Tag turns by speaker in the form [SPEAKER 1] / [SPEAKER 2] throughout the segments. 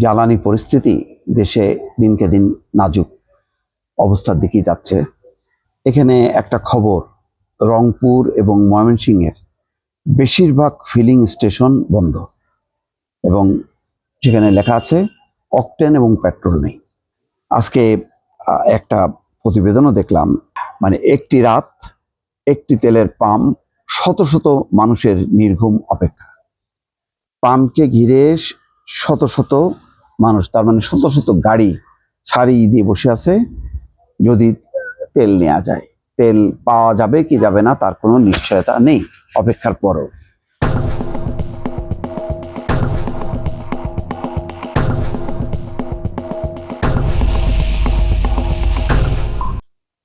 [SPEAKER 1] জ্বালানি পরিস্থিতি দেশে দিনকে দিন নাজুক অবস্থার দিকেই যাচ্ছে। এখানে একটা খবর, রংপুর এবং ময়মনসিংহের বেশিরভাগ ফিলিং স্টেশন বন্ধ এবং সেখানে লেখা আছে অকটেন এবং পেট্রোল নেই। আজকে একটা প্রতিবেদনও দেখলাম, মানে একটি রাত একটি তেলের পাম্প, শত শত মানুষের নির্ঘুম অপেক্ষা। পাম্পকে ঘিরে শত শত মানুষ, তার মানে শত শত গাড়ি সারি দিয়ে বসে আছে। যদি তেল নেওয়া যায়, তেল পাওয়া যাবে কি যাবে না তার কোনো নিশ্চয়তা নেই অপেক্ষার পরও।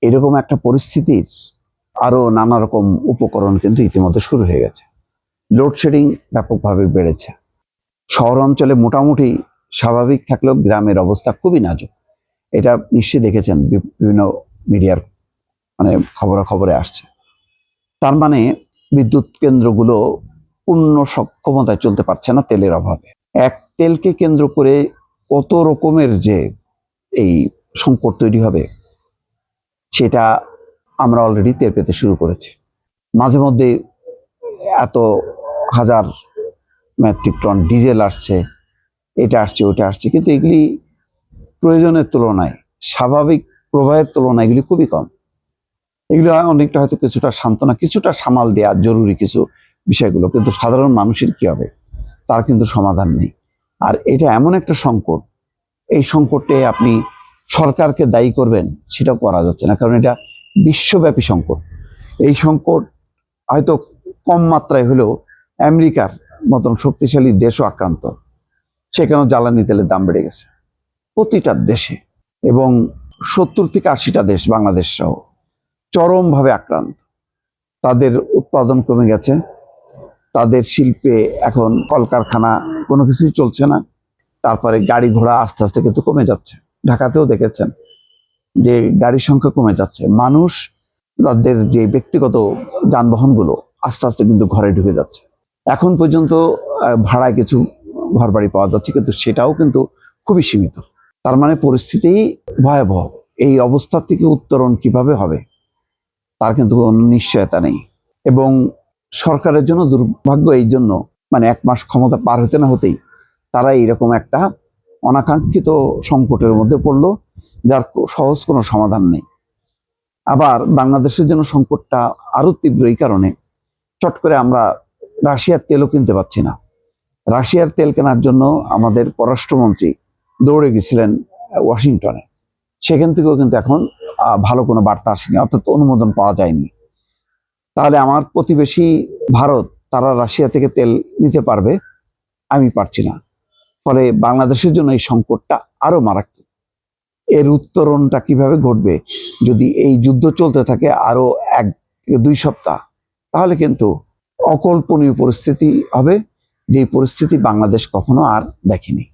[SPEAKER 1] এরকম একটা পরিস্থিতির আরো নানা রকম উপকরণ কিন্তু ইতিমধ্যে শুরু হয়ে গেছে। লোডশেডিং ব্যাপকভাবে বেড়েছে। শহর অঞ্চলে মোটামুটি স্বাভাবিক থাকলেও গ্রামের অবস্থা খুবই নাজুক। এটা নিশ্চয়ই দেখেছেন, বিভিন্ন মিডিয়ার খবরে আসছে। তার মানে বিদ্যুৎ কেন্দ্রগুলো পূর্ণ সক্ষমতায় চলতে পারছে না তেলের অভাবে। এক তেলকে কেন্দ্র করে কত রকমের যে এই সংকট তৈরি হবে সেটা আমরা অলরেডি টের পেতে শুরু করেছি। মাঝে মধ্যে এত হাজার মেট্রিক টন ডিজেল আসছে, এটা আসছে ওটা আসছে, কিন্তু এগুলি প্রয়োজনের তুলনায়, স্বাভাবিক প্রবাহের তুলনায় এগুলি খুবই কম। এগুলো অনেকটা হয়তো কিছুটা সান্ত্বনা, কিছুটা সামাল দেওয়া জরুরি কিছু বিষয়গুলো, কিন্তু সাধারণ মানুষের কি হবে তার কিন্তু সমাধান নেই। আর এটা এমন একটা সংকট, এই সংকটে আপনি সরকারকে দায়ী করবেন সেটাও করা যাচ্ছে না, কারণ এটা বিশ্বব্যাপী সংকট। এই সংকট হয়তো কম মাত্রায় হলেও আমেরিকার মতন শক্তিশালী দেশও আক্রান্ত। সেখানেও জ্বালানি তেলের দাম বেড়ে গেছে প্রতিটা দেশে, এবং 70 থেকে 80টা দেশ বাংলাদেশ সহ চরমভাবে আক্রান্ত। তাদের উৎপাদন কমে গেছে, তাদের শিল্পে এখন কলকারখানা কোনো কিছুই চলছে না। তারপরে গাড়ি ঘোড়া আস্তে আস্তে কিন্তু কমে যাচ্ছে। ঢাকাতেও দেখেছেন যে গাড়ির সংখ্যা কমে যাচ্ছে। মানুষ তাদের যে ব্যক্তিগত যানবাহনগুলো আস্তে আস্তে কিন্তু ঘরে ঢুকে যাচ্ছে। এখন পর্যন্ত ভাড়ায় কিছু ঘর বাড়ি পাওয়া যাচ্ছে, কিন্তু সেটাও কিন্তু খুবই সীমিত। তার মানে পরিস্থিতি ভয়াবহ। এই অবস্থা থেকে উত্তরণ কিভাবে হবে তার কিন্তু কোনো নিশ্চয়তা নেই। এবং সরকারের জন্য দুর্ভাগ্য এই জন্য, মানে 1 মাস ক্ষমতা পার হতে না হতেই তারা এইরকম একটা অনাকাঙ্ক্ষিত সংকটের মধ্যে পড়লো, যার সহজ কোনো সমাধান নেই। আবার বাংলাদেশের জন্য সংকটটা আরো তীব্র এই কারণে, চট করে আমরা রাশিয়ার তেলও কিনতে পাচ্ছি না। রাশিয়ার তেল কেনার জন্য আমাদের পররাষ্ট্রমন্ত্রী দৌড়ে গেছিলেন ওয়াশিংটনে। সেখান থেকেও কিন্তু এখন ভালো কোনো বার্তা আসেনি, অর্থাৎ অনুমোদন পাওয়া যায়নি। তাহলে আমার প্রতিবেশী ভারত, তারা রাশিয়া থেকে তেল নিতে পারবে, আমি পারছি না। ফলে বাংলাদেশের জন্য এই সংকটটা আরো মারাত্মক। এর উত্তরণটা কিভাবে ঘটবে যদি এই যুদ্ধ চলতে থাকে আরো 1-2 সপ্তাহ, তাহলে কিন্তু অকল্পনীয় পরিস্থিতি হবে, যে পরিস্থিতি বাংলাদেশ কখনো আর দেখেনি।